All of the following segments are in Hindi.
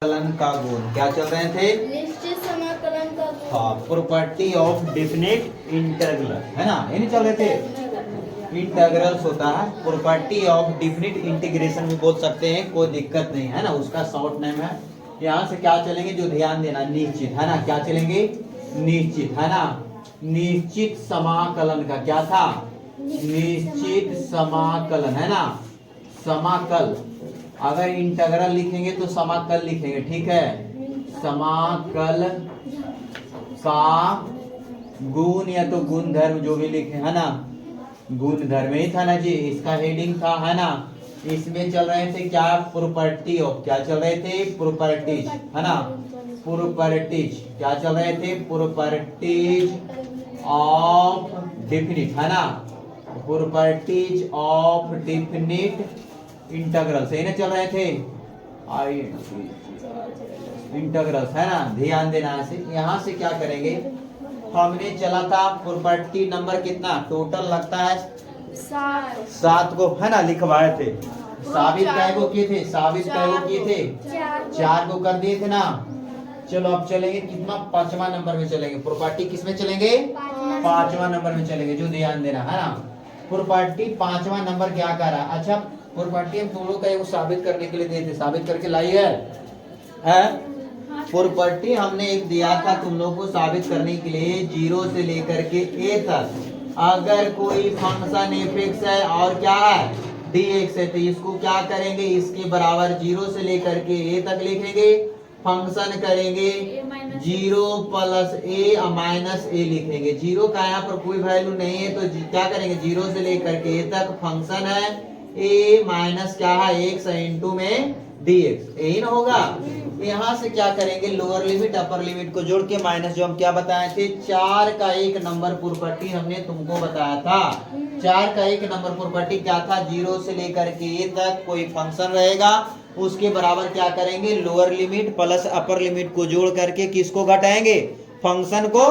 समाकलन का गुण क्या चल रहे थे? निश्चित समाकलन का गुण। हाँ, प्रॉपर्टी ऑफ डेफिनेट इंटीग्रल है ना, ये नहीं चल रहे थे। इंटीग्रल्स होता है प्रॉपर्टी ऑफ डेफिनेट इंटीग्रेशन भी बोल सकते हैं, कोई दिक्कत नहीं है ना, उसका शॉर्ट नेम है। यहाँ से क्या चलेंगे, जो ध्यान देना, निश्चित है ना, क्या चलेंगे, निश्चित है ना। निश्चित समाकलन का क्या था, निश्चित समाकलन है ना, समाकल। अगर इंटीग्रल लिखेंगे तो समाकल लिखेंगे, ठीक है। समाकल का गुण या तो गुणधर्म जो भी लिखे है ना, गुणधर्म ही था ना जी, इसका हेडिंग था है ना। इसमें चल रहे थे क्या, प्रॉपर्टी ऑफ, क्या चल रहे थे, प्रॉपर्टीज है ना, प्रॉपर्टीज क्या चल रहे थे, प्रॉपर्टीज ऑफ डेफिनिट है ना, प्रॉपर्टीज ऑफ डेफिनिट इंटीग्रल सही ना चल रहे थे, इंटीग्रल्स है ना। ध्यान देना से यहाँ से क्या करेंगे, हमने चला था प्रॉपर्टी नंबर कितना, टोटल लगता है 7 को है ना, लिखवाए थे। साबित कै को किए थे, साबित कै को किए थे, 4 को कर दिए थे ना। चलो अब चलेंगे कितना, 5वां नंबर में चलेंगे। प्रॉपर्टी किस में चलेंगे, 5वां नंबर में चलेंगे, जो ध्यान देना है ना। प्रॉपर्टी 5वां नंबर क्या कर रहा है, अच्छा प्रॉपर्टी हम तुम लोग का एक साबित करने के लिए दिए थे, साबित करके लाइए है। प्रॉपर्टी हमने एक दिया था तुम लोग को साबित करने के लिए, 0 से लेकर के a तक अगर कोई फंक्शन f(x) है और क्या है dx है, तो इसको क्या करेंगे, इसके बराबर 0 से लेकर के a तक लिखेंगे, फंक्शन करेंगे 0 प्लस a माइनस a लिखेंगे। 0 का यहाँ पर कोई वैल्यू नहीं है, तो क्या करेंगे, 0 से लेकर के a तक फंक्शन है a माइनस क्या है x इंटू में dx, यही ना होगा। यहाँ से क्या करेंगे, लोअर लिमिट अपर लिमिट को जोड़ के माइनस, जो हम क्या बताए थे, 4 का 1 नंबर प्रॉपर्टी हमने तुमको बताया था। 4 का 1 नंबर प्रॉपर्टी क्या था, 0 से लेकर के a तक कोई फंक्शन रहेगा, उसके बराबर क्या करेंगे, lower limit plus upper limit को जोड़ करके किसको घटाएंगे, फंक्शन को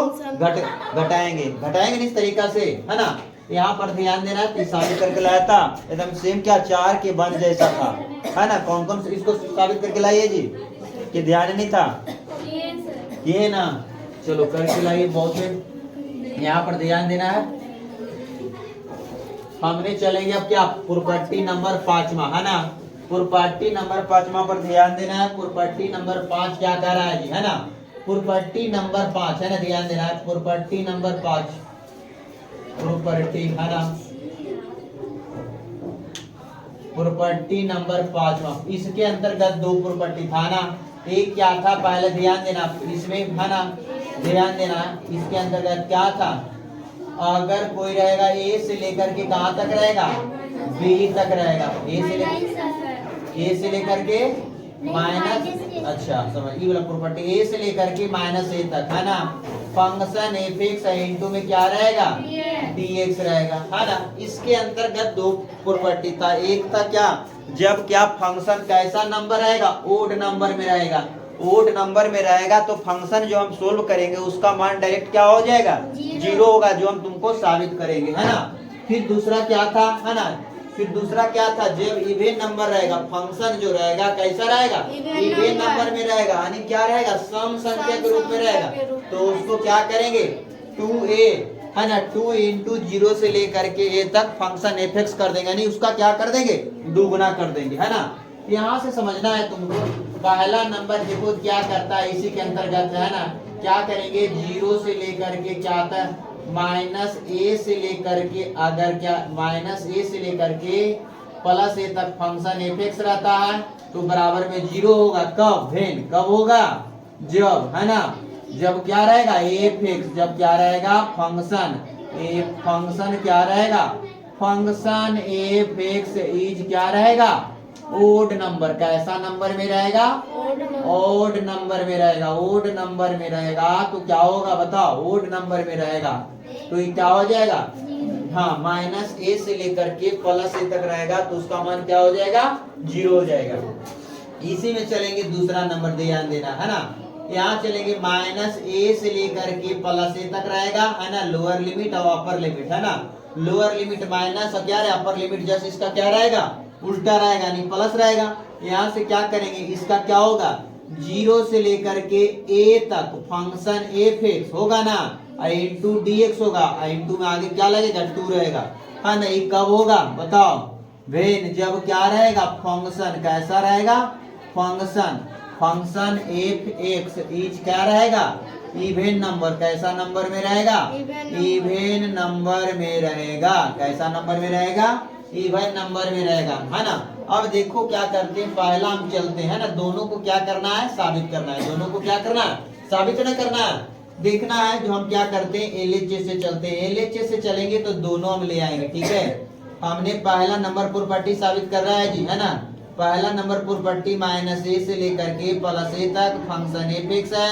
घटाएंगे इस तरीका से है ना। यहाँ पर ध्यान देना, साबित करके लाया था एकदम सेम क्या, 4 के 1 जैसा था है ना। कौन कौन से इसको साबित करके लाइए जी, कि ध्यान नहीं था, ये ना, चलो करके लाइए, बहुत है। यहाँ पर ध्यान देना है, हमने चलेंगे अब क्या, प्रॉपर्टी नंबर 5वां है ना। प्रॉपर्टी नंबर 5वां पर ध्यान देना है। प्रॉपर्टी नंबर 5 क्या कह रहा है जी, है ना, प्रॉपर्टी नंबर 5 है ना, ध्यान देना है। प्रॉपर्टी नंबर 5 प्रॉपर्टी है ना, प्रॉपर्टी नंबर 5वां, इसके अंतर्गत 2 प्रॉपर्टी था ना। एक क्या था, पहले ध्यान देना, इसमें है ना, ध्यान देना, इसके अंतर्गत क्या था, अगर कोई रहेगा a से लेकर के कहां तक रहेगा, b तक रहेगा, a से लेकर के माइनस, अच्छा समझ, ये वाला प्रॉपर्टी a से लेकर के माइनस a तक है ना, फंक्शन f(x) इंटू में क्या रहेगा, dx रहेगा है ना। इसके अंतर्गत 2 प्रॉपर्टी था, एक था क्या, जब क्या फंक्शन कैसा नंबर रहेगा, ओड नंबर में रहेगा, ओड नंबर में रहेगा तो फंक्शन जो हम सोल्व करेंगे उसका मान डायरेक्ट क्या हो जाएगा, 0 होगा, जो हम तुमको साबित करेंगे है ना। फिर दूसरा क्या था है ना, फिर दूसरा क्या था, जब इवेन नंबर रहेगा, फंक्शन जो रहेगा कैसा रहेगा, इवेन नंबर में रहेगा, यानी क्या रहेगा, सम संख्या के रूप में रहेगा, तो उसको क्या करेंगे, 2a है ना, 2 इंटू 0 से लेकर के a तक फंक्शन f(x) कर देंगे, यानी उसका क्या कर देंगे, दुगुना कर देंगे है ना। यहाँ से समझना है तुमको, पहला नंबर देखो क्या करता है, इसी के अंतर्गत है ना, क्या करेंगे, 0 से लेकर के क्या आता है, माइनस a से लेकर के, अगर क्या माइनस a से लेकर के प्लस a तक फंक्शन f(x) रहता है, तो बराबर में 0 होगा, कब, वेन, कब होगा, जब है ना, जब क्या रहेगा f(x), जब क्या रहेगा, फंक्शन क्या रहेगा, फंक्शन f(x) इज क्या रहेगा, ओड नंबर, कैसा नंबर में रहेगा, ओड नंबर में रहेगा, ओड नंबर में रहेगा, तो क्या होगा बताओ, ओड नंबर में रहेगा तो ये क्या हो जाएगा, हाँ, माइनस a से लेकर के प्लस a तक रहेगा, तो उसका मान क्या हो जाएगा, 0 हो जाएगा। इसी में चलेंगे दूसरा नंबर, ध्यान देना है ना, यहाँ चलेंगे माइनस a से लेकर के प्लस a तक रहेगा है ना, लोअर लिमिट और अपर लिमिट है ना, लोअर लिमिट माइनस और क्या है अपर लिमिट, जैसे इसका क्या रहेगा, उल्टा रहेगा, नहीं प्लस रहेगा। यहाँ से क्या करेंगे, इसका क्या होगा, जीरो से लेकर के ए तक फंक्शन एफ एक्स होगा ना, इंटू डी एक्स होगा, इंटू में आगे क्या लगेगा, 2 रहेगा, है ना। ये कब होगा बताओ, वेन जब क्या रहेगा, फंक्शन कैसा रहेगा, फंक्शन एफ एक्स इज क्या रहेगा, इवेन नंबर, कैसा नंबर में रहेगा, इवेन नंबर में रहेगा, कैसा नंबर में रहेगा, इवेन नंबर में रहेगा, है ना। अब देखो क्या करते हैं, पहला हम चलते हैं ना, दोनों को क्या करना है, साबित करना है, दोनों को क्या करना है, साबित न करना है, देखना है। जो हम क्या करते हैं, एलएचएस से चलते हैं, एलएचएस से चलेंगे तो दोनों हम ले आएंगे, ठीक है। हमने पहला नंबर प्रॉपर्टी साबित कर रहा है जी, है ना। पहला नंबर प्रॉपर्टी माइनस ए से लेकर के प्लस ए तक फंक्शन एफ एक्स है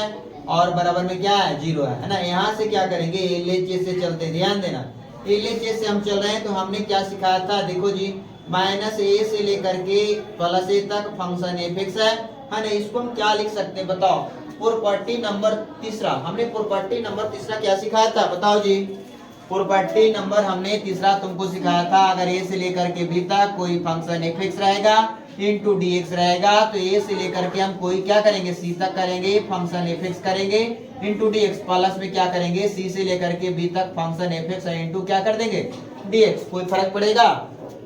और बराबर में क्या है, 0 है ना। यहाँ से क्या करेंगे, एलएचएस से चलते हैं, ध्यान देना, एलएचएस से हम चल रहे हैं तो हमने क्या सिखाया था, देखो जी, माइनस ए से लेकर के प्लस ए तक फंक्शन एफ एक्स है ना। इसको हम क्या लिख सकते हैं बताओ, प्रॉपर्टी नंबर तीसरा, हमने प्रॉपर्टी नंबर तीसरा क्या सिखाया था बताओ जी। प्रॉपर्टी नंबर हमने तीसरा तुमको सिखाया था, अगर ए से लेकर के बी तक कोई फंक्शन एफ एक्स रहेगा इंटू डी एक्स रहेगा, तो ए से लेकर के हम कोई क्या करेंगे, सी तक करेंगे, फंक्शन एफ एक्स करेंगे इंटू डी एक्स, प्लस में क्या करेंगे, सी से लेकर के बी तक फंक्शन एफ एक्स इंटू क्या कर देंगे, डी एक्स। कोई फर्क पड़ेगा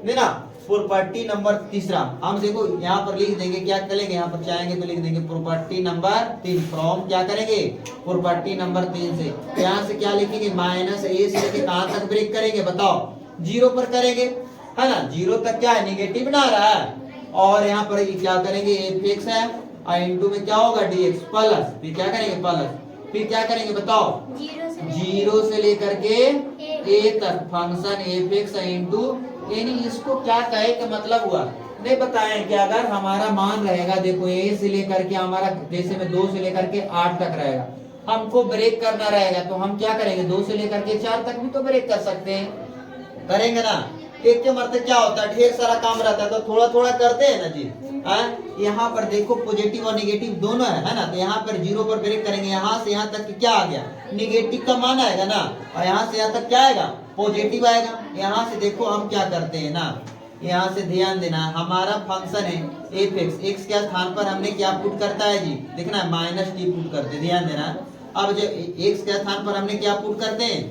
नहीं ना। प्रॉपर्टी नंबर तीसरा हम देखो यहाँ पर लिख देंगे, क्या करेंगे, यहाँ पर चाहेंगे तो लिख देंगे प्रॉपर्टी नंबर 3, फ्रॉम क्या करेंगे, प्रॉपर्टी नंबर 3 से। यहाँ से क्या लिखेंगे, माइनस ए से लेके कहाँ तक ब्रेक करेंगे बताओ, 0 पर करेंगे, है ना। 0 तक क्या है, निगेटिव बना रहा है, और यहाँ पर क्या करेंगे, एफ एक्स है और इंटू में क्या होगा, डी एक्स, प्लस फिर क्या करेंगे, प्लस फिर क्या करेंगे बताओ, 0 से लेकर के ए तक फंक्शन एफ एक्स इंटू, यानी इसको क्या कहे का मतलब हुआ नहीं बताए कि अगर हमारा मान रहेगा, देखो ए से लेकर के हमारा जैसे में 2 से लेकर के 8 तक रहेगा, हमको ब्रेक करना रहेगा तो हम क्या करेंगे, 2 से लेकर के 4 तक भी तो ब्रेक कर सकते हैं, करेंगे ना। एक के मरते क्या होता है, ढेर सारा काम रहता है तो थोड़ा थोड़ा करते हैं ना जी। यहाँ पर देखो पॉजिटिव और निगेटिव दोनों है ना, तो यहाँ पर 0 पर ब्रेक करेंगे, यहाँ से यहाँ तक क्या आ गया, निगेटिव का मान आएगा ना, और यहाँ से यहाँ तक क्या आएगा, पॉजिटिव आएगा। यहाँ से देखो हम क्या करते हैं ना, यहाँ से ध्यान देना, हमारा फंक्शन है एफ एक्स, एक्स के स्थान पर हमने क्या पुट करता है जी, देखना माइनस टी पुट करते, ध्यान देना। अब जो एक्स के स्थान पर हमने क्या पुट करते हैं,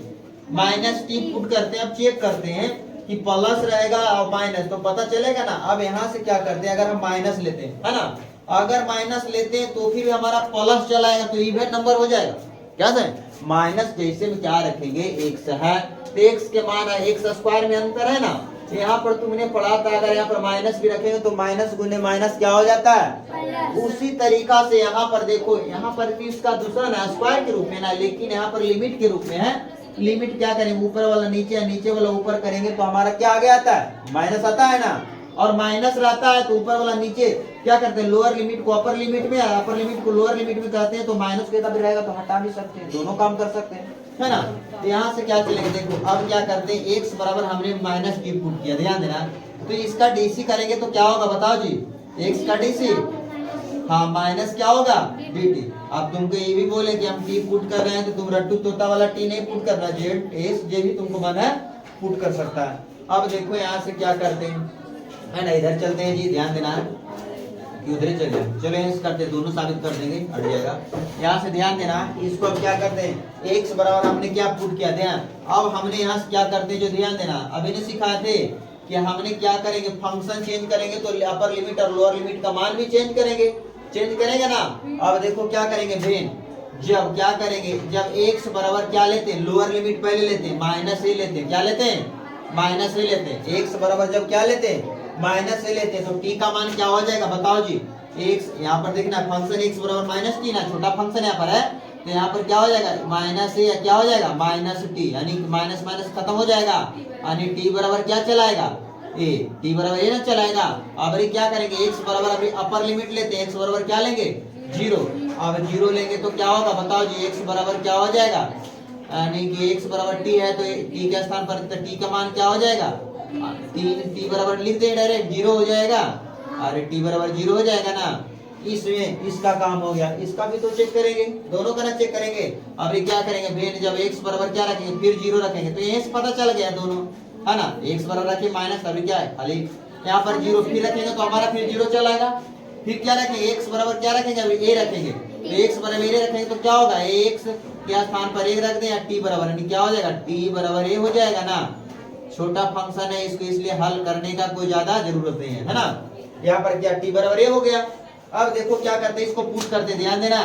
माइनस टी पुट करते हैं। अब चेक करते हैं कि प्लस रहेगा और माइनस, तो पता चलेगा ना। अब यहाँ से क्या करते हैं, अगर हम माइनस लेते हैं, है ना, अगर माइनस लेते हैं तो फिर हमारा प्लस चलाएगा तो इवन नंबर हो जाएगा, क्या है, माइनस जैसे में क्या रखेंगे, एक्स है तो एक्स के मान है, एक्स स्क्वायर में अंतर है ना। यहाँ पर तुमने पढ़ा था, अगर यहाँ पर माइनस भी रखेंगे तो माइनस गुने माइनस क्या हो जाता है, उसी तरीका से यहाँ पर देखो, यहाँ पर भी इसका दूसरा ना स्क्वायर के रूप में ना, लेकिन यहाँ पर लिमिट के रूप में है। लिमिट क्या करेंगे, ऊपर वाला नीचे, नीचे वाला ऊपर करेंगे तो हमारा क्या आगे आता है, माइनस आता है ना। और माइनस रहता है तो ऊपर वाला नीचे क्या करते हैं, लोअर लिमिट को अपर लिमिट में, अपर लिमिट को लोअर लिमिट में करते हैं, तो माइनस के तब रहेगा तो हटा भी सकते हैं, दोनों काम कर सकते हैं, है ना। तो यहाँ से क्या चलेंगे, देखो अब क्या करते हैं, एक्स बराबर हमने माइनस टी पुट किया, ध्यान देना। तो इसका डीसी करेंगे तो क्या होगा बताओ जी, एक्स का डीसी, हाँ माइनस क्या होगा, dt। अब तुमको ये भी बोले कि हम टी पुट कर रहे हैं तो तुम रट्टू तोता वाला टी नहीं पुट करना, जेड एस जे भी तुमको मन है पुट कर सकता है। अब देखो यहाँ से क्या करते हैं, है ना, इधर चलते हैं जी, ध्यान देना कि उधर चले, चलो यहाँ करते हैं, दोनों साबित कर देंगे, हट जाएगा। यहाँ से ध्यान देना, इसको अब क्या करते हैं, एक्स बराबर हमने क्या पुट किया, ध्यान। अब हमने यहाँ से क्या करते हैं, जो ध्यान देना, अभी ने सिखाए थे कि हमने क्या करेंगे, फंक्शन चेंज करेंगे तो अपर लिमिट और लोअर लिमिट का मान भी चेंज करेंगे ना। अब देखो क्या करेंगे भेन, जब क्या करेंगे, जब x बराबर क्या लेते हैं, लोअर लिमिट पहले लेते हैं, माइनस ए लेते हैं, क्या लेते हैं, माइनस ए लेते हैं। x बराबर जब क्या लेते हैं, माइनस ए लेते हैं, तो t का मान क्या हो जाएगा बताओ जी, x यहाँ पर देखना फंक्शन x बराबर माइनस टी ना, छोटा फंक्शन यहाँ पर है, तो यहाँ पर क्या हो जाएगा, माइनस ए क्या हो जाएगा, माइनस टी, यानी माइनस माइनस खत्म हो जाएगा, यानी t बराबर क्या चलाएगा, ए, टी बराबर ए ना चलाएगा। अब क्या करेंगे, x बराबर अभी अपर लिमिट लेते हैं, x बराबर क्या लेंगे, 0। अब 0 लेंगे तो क्या होगा बताओ जी, x बराबर क्या हो जाएगा, यानी कि x बराबर t है तो t के स्थान पर तो t का मान क्या हो जाएगा, t बराबर लिख दे डायरेक्ट, 0 हो जाएगा। अरे t बराबर 0 हो जाएगा ना। इसमें इसका काम हो गया, इसका भी तो चेक करेंगे, दोनों का ना चेक करेंगे। अभी क्या करेंगे भेन, जब x बराबर क्या रखेंगे, फिर 0 रखेंगे, तो यहीं से पता चल गया दोनों, है ना। x बराबर रखे माइनस, अभी क्या है खाली यहाँ पर 0, फिर रखेंगे तो हमारा फिर 0 चलाएगा, फिर क्या रखेंगे, x बराबर क्या रखेंगे, अभी a रखेंगे, तो x बराबर a रखेंगे तो क्या होगा, x क्या स्थान पर a रख दें या t बराबर, यानी क्या हो जाएगा, t बराबर a हो जाएगा ना। छोटा फंक्शन है, इसको इसलिए हल करने का कोई ज्यादा जरूरत नहीं है ना। यहाँ पर क्या t बराबर a हो गया। अब देखो क्या करते हैं, इसको पुट करते हैं, ध्यान देना।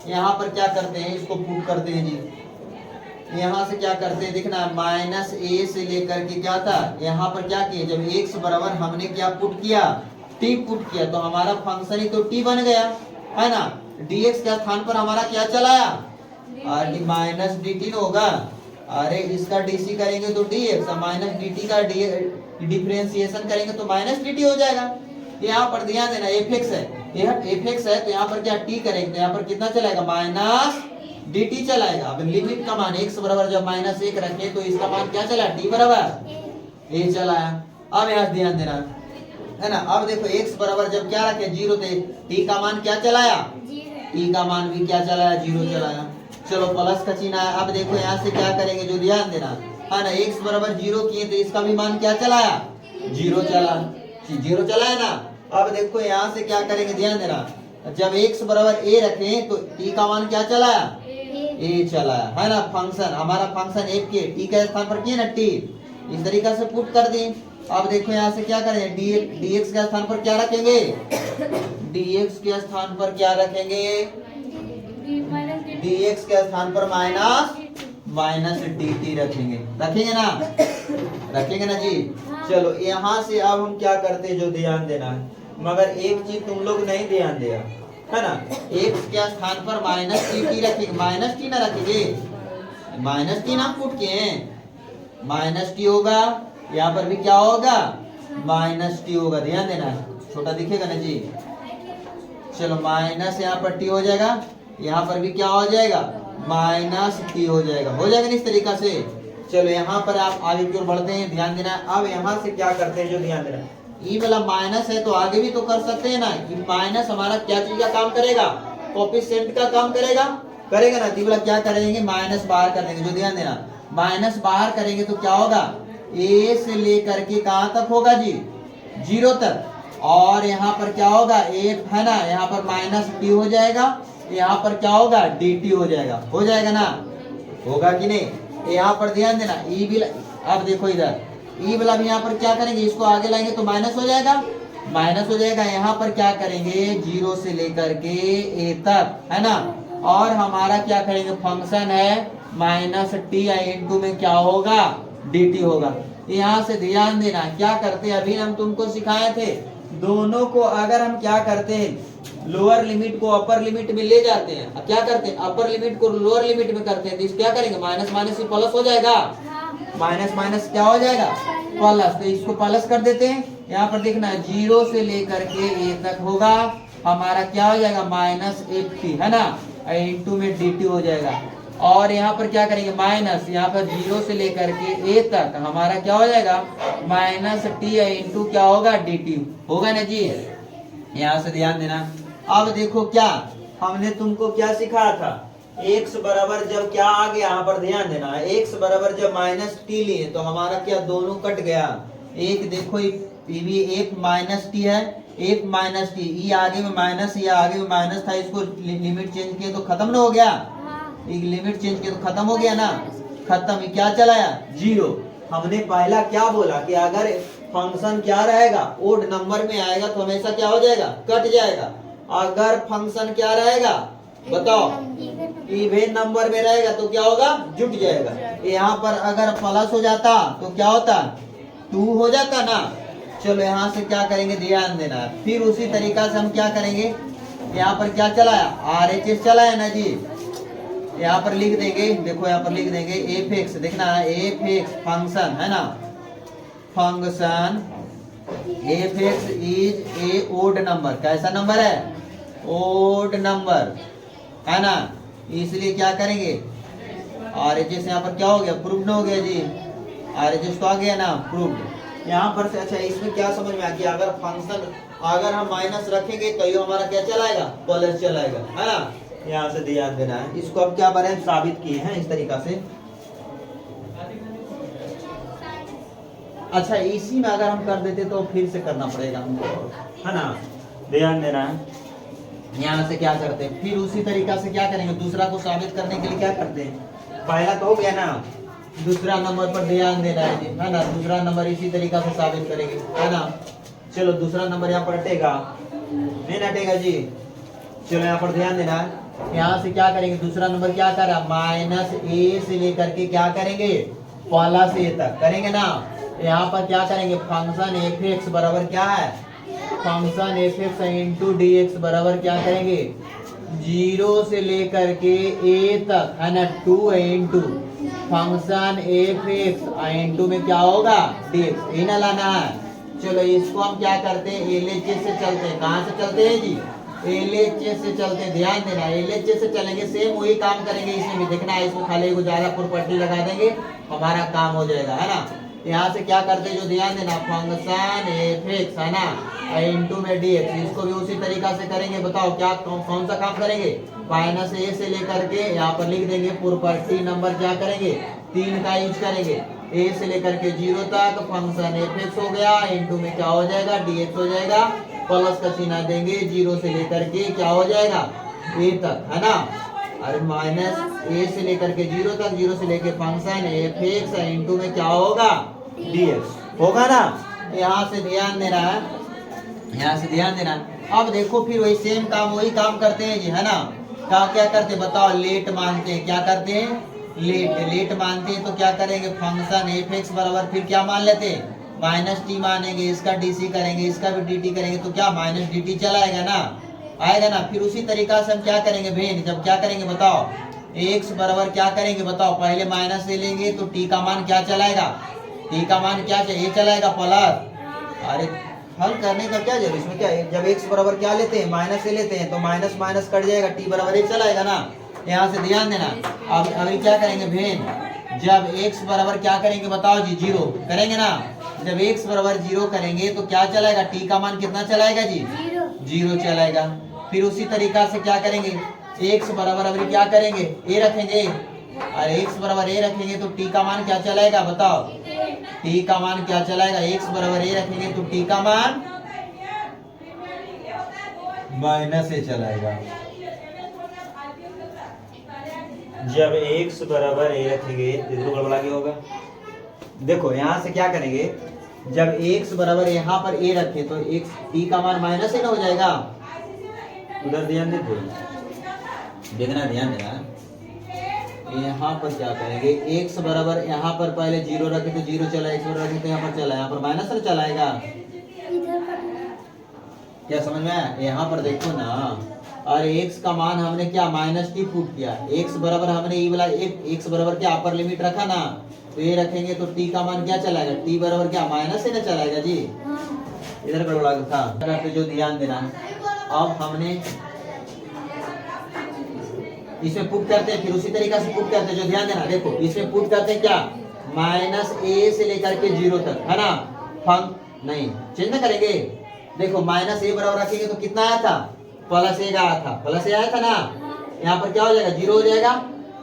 यहाँ पर क्या करते हैं, इसको पुट करते हैं जी। यहाँ से क्या करते हैं, देखना, माइनस a से लेकर के क्या था, यहाँ पर क्या किए, जब x बराबर हमने क्या पुट किया, t पुट किया, तो हमारा फंक्शन ही तो t बन गया, है ना। dx के स्थान पर हमारा क्या चलाया, माइनस dt होगा। अरे इसका dc करेंगे तो dx, माइनस dt का डिफरेंशिएशन करेंगे तो माइनस dt हो जाएगा। यहाँ पर ध्यान देना, fx है, यह fx है, तो यहाँ पर क्या t करेंगे, तो यहाँ पर कितना चलाएगा, माइनस dt चलाएगा। अब लिमिट का मान x बराबर जब माइनस 1 रखे तो इसका मान क्या चला, t बराबर a चलाया। अब यहाँ ध्यान देना, है ना। अब देखो x बराबर जब क्या रखे, 0 थे, t का मान क्या चलाया, t का मान भी क्या चलाया, 0 चलाया। चलो प्लस का चिन्ह आया। अब देखो यहाँ से क्या करेंगे, जो ध्यान देना, है ना, x बराबर 0 किए तो इसका भी मान क्या चलाया, 0 चला, 0 चलाया ना। अब देखो यहाँ से क्या करेंगे, ध्यान देना, जब x बराबर a रखें तो t का मान क्या चलाया, a चलाया, है ना। फंक्शन हमारा फंक्शन f के t के स्थान पर किए ना t, इस तरीके से पुट कर दी। अब देखो यहाँ से क्या करेंगे, dx के स्थान पर क्या रखेंगे, dx के स्थान पर क्या रखेंगे, dx के स्थान पर माइनस dt रखेंगे, रखेंगे ना, रखेंगे ना जी। चलो यहाँ से अब हम क्या करते हैं, जो ध्यान देना है, मगर एक चीज तुम लोग नहीं ध्यान दिया, है ना। x के स्थान पर माइनस टी रखेंगे, माइनस टी ना रखेंगे, माइनस टी ना पुट किए, माइनस टी होगा, यहाँ पर भी क्या होगा, माइनस टी होगा, ध्यान देना, छोटा दिखेगा ना जी। चलो माइनस यहाँ पर टी हो जाएगा, यहाँ पर भी क्या हो जाएगा, माइनस टी हो जाएगा, हो जाएगा ना इस तरीका से। चलो यहाँ पर आप आगे की ओर बढ़ते हैं, ध्यान देना। अब यहाँ से क्या करते हैं, जो ध्यान देना, ई वाला माइनस है तो आगे भी तो कर सकते हैं ना, कि माइनस हमारा क्या चीज का काम करेगा, कोफिशिएंट का काम करेगा, करेगा ना। तो वाला क्या करेंगे, माइनस बाहर कर देंगे, जो ध्यान देना, माइनस बाहर करेंगे तो क्या होगा, a से लेकर के कहां तक होगा जी, 0 तक, और यहाँ पर क्या होगा, a है ना, यहाँ पर माइनस टी हो जाएगा, यहाँ पर क्या होगा, dt हो जाएगा ना, होगा कि नहीं। यहाँ पर ध्यान देना, ई भी, अब देखो इधर ई वाला भी यहाँ पर क्या करेंगे, इसको आगे लाएंगे तो माइनस हो जाएगा, माइनस हो जाएगा। यहाँ पर क्या करेंगे, 0 से लेकर के a तक, है ना, और हमारा क्या करेंगे, फंक्शन है माइनस टी इंटू में क्या होगा, dt होगा। यहाँ से ध्यान देना, क्या करते हैं, अभी हम तुमको सिखाए थे, दोनों को अगर हम क्या करते हैं, लोअर लिमिट को अपर लिमिट में ले जाते हैं, अब क्या करते हैं, अपर लिमिट को लोअर लिमिट में करते हैं, तो इस क्या करेंगे, माइनस माइनस से प्लस हो जाएगा, माइनस माइनस क्या हो जाएगा, प्लस, तो इसको प्लस कर देते हैं। यहाँ पर देखना 0 से लेकर के a तक होगा, हमारा क्या हो जाएगा, माइनस एफ टी, है ना, इंटू में dt हो जाएगा। और यहाँ पर क्या करेंगे, माइनस, यहाँ पर 0 से लेकर के a तक हमारा क्या हो जाएगा, माइनस टी इंटू क्या होगा, dt होगा ना जी। यहाँ से ध्यान देना। अब देखो क्या हमने तुमको क्या सिखाया था, x बराबर जब क्या आ गया, यहाँ पर ध्यान देना, x बराबर जब माइनस टी लिए तो हमारा क्या, दोनों कट गया, एक देखो ये भी एक माइनस टी है, एक माइनस टी, ये आगे में माइनस, ये आगे में माइनस था, इसको लिमिट चेंज किए तो खत्म ना हो गया, एक लिमिट चेंज किए तो खत्म हो गया ना, खत्म, ये क्या चलाया, 0। हमने पहला क्या बोला कि अगर फंक्शन क्या रहेगा, ओड नंबर में आएगा तो हमेशा क्या हो जाएगा, कट जाएगा। अगर फंक्शन क्या रहेगा, बताओ, इवन नंबर में रहेगा तो क्या होगा, जुट जाएगा। यहाँ पर अगर प्लस हो जाता तो क्या होता, 2 हो जाता ना। चलो यहाँ से क्या करेंगे, ध्यान देना, फिर उसी तरीका से हम क्या करेंगे, यहाँ पर क्या चलाया, RHS चलाया ना जी, यहाँ पर लिख देंगे, देखो यहाँ पर लिख देंगे fx, देखना fx फंक्शन है ना, function fx is a odd number, कैसा नंबर है, ओड नंबर, है ना, इसलिए क्या करेंगे, RHS यहाँ पर क्या हो गया, प्रूव्ड हो गया जी, RHS तो आ गया ना, प्रूव्ड। यहाँ पर से अच्छा इसमें क्या समझ में आ गया, अगर फंक्शन अगर हम माइनस रखेंगे तो ये हमारा क्या चलाएगा, प्लस चलाएगा, है ना। यहाँ से ध्यान देना है, इसको अब क्या बने साबित किए हैं इस तरीका से। अच्छा इसी में अगर हम कर देते तो फिर से करना पड़ेगा हमको, है ना। ध्यान देना, यहाँ से क्या करते हैं, फिर उसी तरीका से क्या करेंगे, दूसरा को साबित करने के लिए क्या करते हैं, पहला तो हो गया ना, दूसरा नंबर पर ध्यान देना है ना, दूसरा नंबर इसी तरीका से साबित करेंगे, है ना। चलो दूसरा नंबर यहाँ पर हटेगा, नहीं हटेगा जी। चलो यहाँ पर ध्यान देना, यहाँ से क्या करेंगे, दूसरा नंबर क्या करा, -a से लेकर के क्या करेंगे, पहला से a तक करेंगे ना। यहाँ पर क्या करेंगे, फंक्शन f(x) बराबर क्या है, फंक्शन f(x) इंटू dx बराबर क्या करेंगे, 0 से लेकर के a तक, है ना, 2 इंटू फंक्शन f(x) इंटू में क्या होगा, dx, ये ना लाना है। चलो इसको हम क्या करते हैं, LHS से चलते हैं, कहाँ से चलते हैं जी, LHS से चलते हैं। ध्यान देना, LHS से चलेंगे, सेम वही काम करेंगे इसमें भी, देखना है, इसको खाली को ज्यादा प्रॉपर्टी लगा देंगे, हमारा काम हो जाएगा, है ना। यहाँ से क्या करते हैं, जो ध्यान देना, फंक्शन f(x) है ना, इंटू में dx, इसको भी उसी तरीका से करेंगे। बताओ क्या कौन सा काम करेंगे, -a से लेकर के यहाँ पर लिख देंगे, प्रॉपर्टी नंबर क्या करेंगे, 3 का यूज करेंगे, a से लेकर के 0 तक फंक्शन f(x) हो गया, इंटू में क्या हो जाएगा, dx हो जाएगा, प्लस का चिन्ह देंगे, 0 से लेकर के क्या हो जाएगा, a तक, है ना, और -a से लेकर के 0 तक, 0 से लेकर फंक्शन f(x) इंटू में क्या होगा, dx होगा ना। यहाँ से ध्यान देना है, यहाँ से ध्यान देना। अब देखो फिर वही सेम काम, वही काम करते हैं जी, है ना। क्या करते हैं बताओ, लेट मानते हैं, क्या करते हैं, लेट मानते हैं, तो क्या करेंगे, फंक्शन f(x) बराबर फिर क्या मान लेते हैं, -t मानेंगे, इसका dc करेंगे, इसका भी dt करेंगे, तो क्या -dt चला आएगा ना, आएगा ना। फिर उसी तरीका से हम क्या करेंगे भेद, जब क्या करेंगे बताओ, x बराबर क्या करेंगे बताओ, पहले माइनस ले लेंगे तो t का मान क्या चलाएगा, t का मान क्या चाहिए, चलाएगा प्लस। अरे हल करने का क्या जरूरत, इसमें क्या है, जब x बराबर क्या लेते हैं, माइनस से लेते हैं, तो माइनस माइनस कट जाएगा, t बराबर 1 चलाएगा ना। यहाँ से ध्यान देना, अब अभी क्या करेंगे भेद, जब x बराबर क्या करेंगे बताओ जी, 0 करेंगे ना, जब x बराबर 0 करेंगे तो क्या चलाएगा, t का मान कितना चलाएगा जी, 0 चलाएगा। फिर उसी तरीका से क्या करेंगे, x बराबर अभी क्या करेंगे, a रखेंगे, और x बराबर a रखेंगे तो t का मान क्या चलाएगा बताओ, t का मान क्या चलाएगा, x बराबर a रखेंगे तो t का मान -a चलाएगा। जब x बराबर a रखेंगे तो गड़बड़ा गया होगा। देखो यहाँ से क्या करेंगे, जब x बराबर यहाँ पर a रखे तो x t का मान -a ना हो जाएगा। उधर ध्यान देते, देखना, ध्यान देना, यहाँ पर क्या करेंगे, x बराबर यहाँ पर पहले 0 रखे तो 0 चला, x बराबर रखे तो यहाँ पर चला, यहाँ पर माइनस से चलाएगा। क्या समझ में आया, यहाँ पर देखो ना, और x का मान हमने क्या -t पुट किया, x बराबर हमने ये वाला x बराबर क्या अपर लिमिट रखा ना, तो ये रखेंगे तो t का मान क्या चलाएगा, t बराबर क्या माइनस से ना चलाएगा जी, इधर गड़बड़ा था। तो जो ध्यान देना, अब हमने इसमें पुट करते हैं, फिर उसी तरीका से पुट करते हैं, जो ध्यान देना, देखो इसमें पुट करते हैं क्या, -a से लेकर के 0 तक, है ना, नहीं चेंज ना करेंगे। देखो -a बराबर रखेंगे तो कितना आया था, +1 आया था, +a आया था ना, यहाँ पर क्या हो जाएगा, 0 हो जाएगा,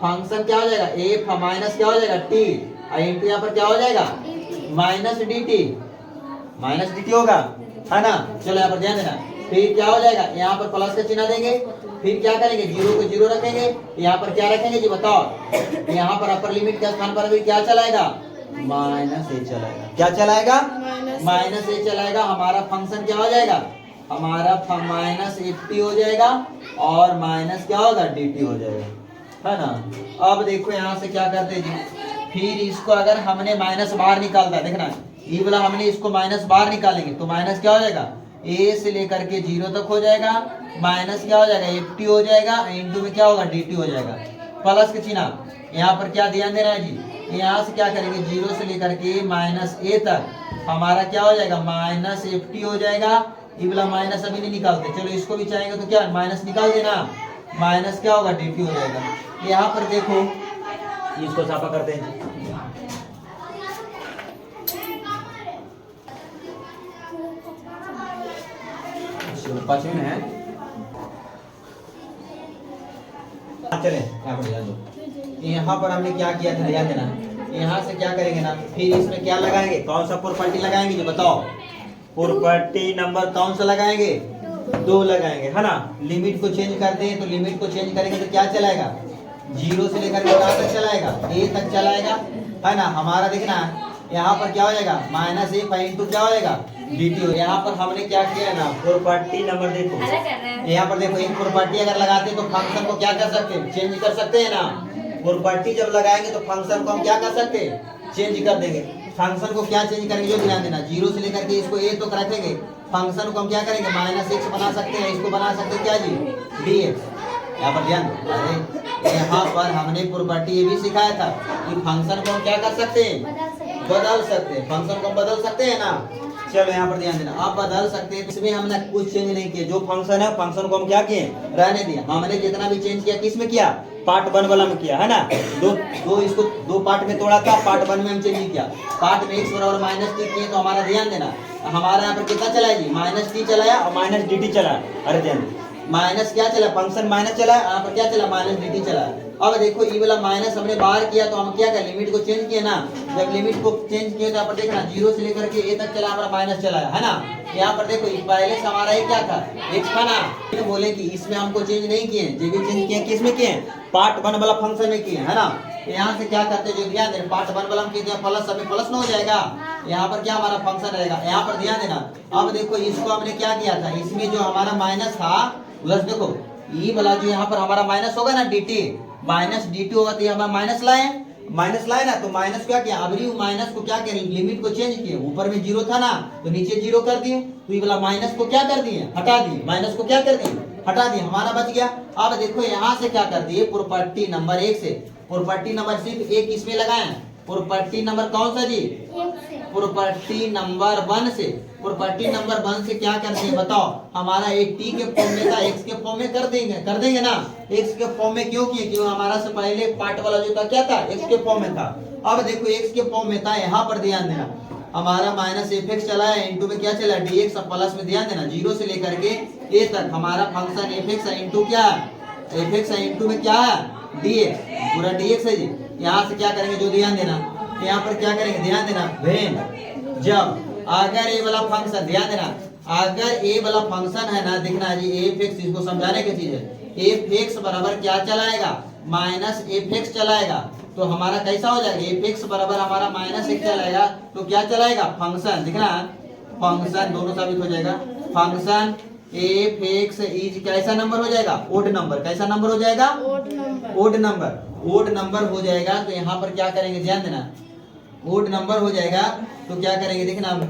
फंक्शन क्या हो जाएगा, a माइनस क्या हो जाएगा, t, इंटू यहाँ पर क्या हो जाएगा, -dt होगा, है ना। चलो यहाँ पर ध्यान देना, फिर क्या हो जाएगा, यहाँ पर प्लस का चिन्ह देंगे, फिर क्या करेंगे, 0 को 0 रखेंगे, यहाँ पर क्या रखेंगे जी बताओ, यहाँ पर अपर लिमिट के स्थान पर भी क्या चलाएगा, -a चलाएगा, क्या चलाएगा, -a चलाएगा। हमारा फंक्शन क्या हो जाएगा, हमारा -ft हो जाएगा, और माइनस क्या होगा, dt हो जाएगा, है ना। अब देखो यहाँ से क्या करते हैं जी, फिर इसको अगर हमने माइनस बाहर निकालता, देखना ये वाला हमने इसको माइनस बाहर निकालेंगे तो माइनस क्या हो जाएगा, a से लेकर के 0 तक हो जाएगा, माइनस क्या हो जाएगा, ft हो जाएगा, इंटू में क्या होगा, dt हो जाएगा, प्लस का चिन्ह। यहाँ पर क्या ध्यान देना है जी, यहाँ से क्या करेंगे, 0 से लेकर के -a तक हमारा क्या हो जाएगा, -ft हो जाएगा, ये वाला माइनस अभी नहीं निकालते, चलो इसको भी चाहेंगे तो क्या माइनस निकाल देना, माइनस क्या होगा, dt हो जाएगा। यहाँ पर देखो इसको छापा करते हैं, 5 मिनट है, चले यहाँ पर ध्यान दो। यहाँ पर हमने क्या किया था, ध्यान देना, यहाँ से क्या करेंगे ना, फिर इसमें क्या लगाएंगे, कौन सा प्रॉपर्टी लगाएंगे जो बताओ, प्रॉपर्टी नंबर कौन सा लगाएंगे, 2 लगाएंगे, है ना। लिमिट को चेंज कर दें तो लिमिट को चेंज करेंगे तो क्या चलाएगा, 0 से लेकर के कहाँ तक चलाएगा, a तक चलाएगा, है ना। हमारा देखना है यहाँ पर क्या हो जाएगा, माइनस ए इंटू क्या हो जाएगा dt हो। यहाँ पर हमने क्या किया है ना, प्रॉपर्टी नंबर देखो, यहाँ पर देखो एक प्रॉपर्टी अगर लगाते हैं तो फंक्शन को क्या कर सकते हैं, चेंज कर सकते हैं ना। प्रॉपर्टी जब लगाएंगे तो फंक्शन को हम क्या कर सकते हैं, चेंज कर देंगे। फंक्शन को क्या चेंज करेंगे, जो ध्यान देना, 0 से लेकर के इसको a तो रखेंगे, फंक्शन को हम क्या करेंगे, माइनस x बना सकते हैं, इसको बना सकते हैं क्या जी, dx। यहाँ पर ध्यान दो, अरे यहाँ पर हमने प्रॉपर्टी ये भी सिखाया था कि फंक्शन को हम क्या कर सकते हैं, बदल सकते हैं, फंक्शन को हम बदल सकते हैं ना। चलो यहाँ पर ध्यान देना, आप बदल सकते हैं, इसमें हमने कुछ चेंज नहीं किया। जो फंक्शन है फंक्शन को हम क्या किए, रहने दिया। हमने जितना भी चेंज किया किस में किया, पार्ट 1 वाला में किया, है ना। इसको 2 पार्ट में तोड़ा था, पार्ट 1 में हम चेंज किया। पार्ट में x बराबर माइनस टी किए तो हमारा ध्यान देना, हमारा यहाँ पर कितना चला जी, माइनस टी चलाया और माइनस डी टी चला। अरे ध्यान, माइनस क्या चला, फंक्शन माइनस चला, यहाँ पर क्या चला, माइनस डी टी चला। अब देखो ये वाला माइनस हमने बाहर किया तो हम क्या करें, लिमिट को चेंज किए ना। जब लिमिट को चेंज किए तो यहाँ पर देखना 0 से लेकर के a तक चला, हमारा माइनस चला है ना। यहाँ पर देखो पहले से हमारा ये क्या था, x था ना। तो बोले कि इसमें हमको चेंज नहीं किए, जो भी चेंज किए किस में किए, पार्ट 1 वाला फंक्शन में किए, है ना। यहाँ से क्या करते हैं, जो ध्यान देना, पार्ट 1 वाला हम कहते हैं प्लस, अभी प्लस न हो जाएगा, यहाँ पर क्या हमारा फंक्शन रहेगा। यहाँ पर ध्यान देना, अब देखो इसको हमने क्या किया था, इसमें जो हमारा माइनस था प्लस, देखो ये वाला जो यहाँ पर हमारा माइनस होगा ना dt, माइनस dt होगा तो हमारा माइनस लाए ना। तो माइनस क्या किया, अभी माइनस को क्या किया, लिमिट को चेंज किए। ऊपर में 0 था ना तो नीचे 0 कर दिए, तो ये वाला माइनस को क्या कर दिए, हटा दिए। माइनस को क्या कर दिए, हटा दिए, हमारा बच गया। अब देखो यहाँ से क्या कर दिए, प्रॉपर्टी नंबर 1 से, प्रॉपर्टी नंबर सिर्फ एक इसमें लगाए, प्रॉपर्टी नंबर कौन सा जी, प्रॉपर्टी नंबर 1 से। प्रॉपर्टी नंबर 1 से क्या करते हैं बताओ, हमारा एक टी के फॉर्म में था, एक्स के फॉर्म में कर देंगे ना। एक्स के फॉर्म में क्यों किए, क्यों हमारा से पहले पार्ट वाला जो था क्या था, एक्स के फॉर्म में था। अब देखो एक्स के फॉर्म में था, यहाँ पर ध्यान देना, हमारा माइनस एफ एक्स चला है, इंटू में क्या चला, डी एक्स, प्लस में ध्यान देना 0 से लेकर के a तक हमारा फंक्शन एफ एक्स इंटू क्या है, एफ एक्स इंटू में क्या है, डी एक्स, पूरा डी एक्स है जी। यहाँ से क्या करेंगे, जो ध्यान देना, यहाँ पर क्या करेंगे, ध्यान देना, वेन जब अगर ए वाला फंक्शन, ध्यान देना, अगर ए वाला फंक्शन है ना, देखना जी एफ एक्स, इसको समझाने की चीज है, एफ एक्स बराबर क्या चलाएगा, माइनस एफ एक्स चलाएगा। तो हमारा कैसा हो जाएगा, एफ एक्स बराबर हमारा माइनस एक्स चलाएगा, तो क्या चलाएगा, फंक्शन, दिखना फंक्शन दोनों साबित हो जाएगा। फंक्शन एफ एक्स इज कैसा नंबर हो जाएगा, ओड नंबर। कैसा नंबर हो जाएगा, ओड नंबर हो जाएगा। तो यहाँ पर क्या करेंगे, ध्यान देना, ओड नंबर हो जाएगा तो क्या करेंगे, देखना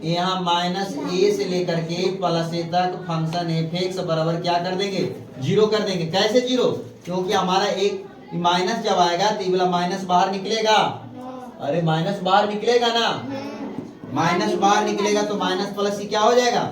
यहाँ माइनस ए से लेकर के प्लस ए तक फंक्शन एफ एक्स बराबर क्या कर देंगे, 0 कर देंगे। कैसे 0, क्योंकि हमारा एक माइनस जब आएगा तो ये वाला माइनस बाहर निकलेगा। अरे माइनस बाहर निकलेगा ना, माइनस बाहर निकलेगा तो माइनस प्लस क्या हो जाएगा,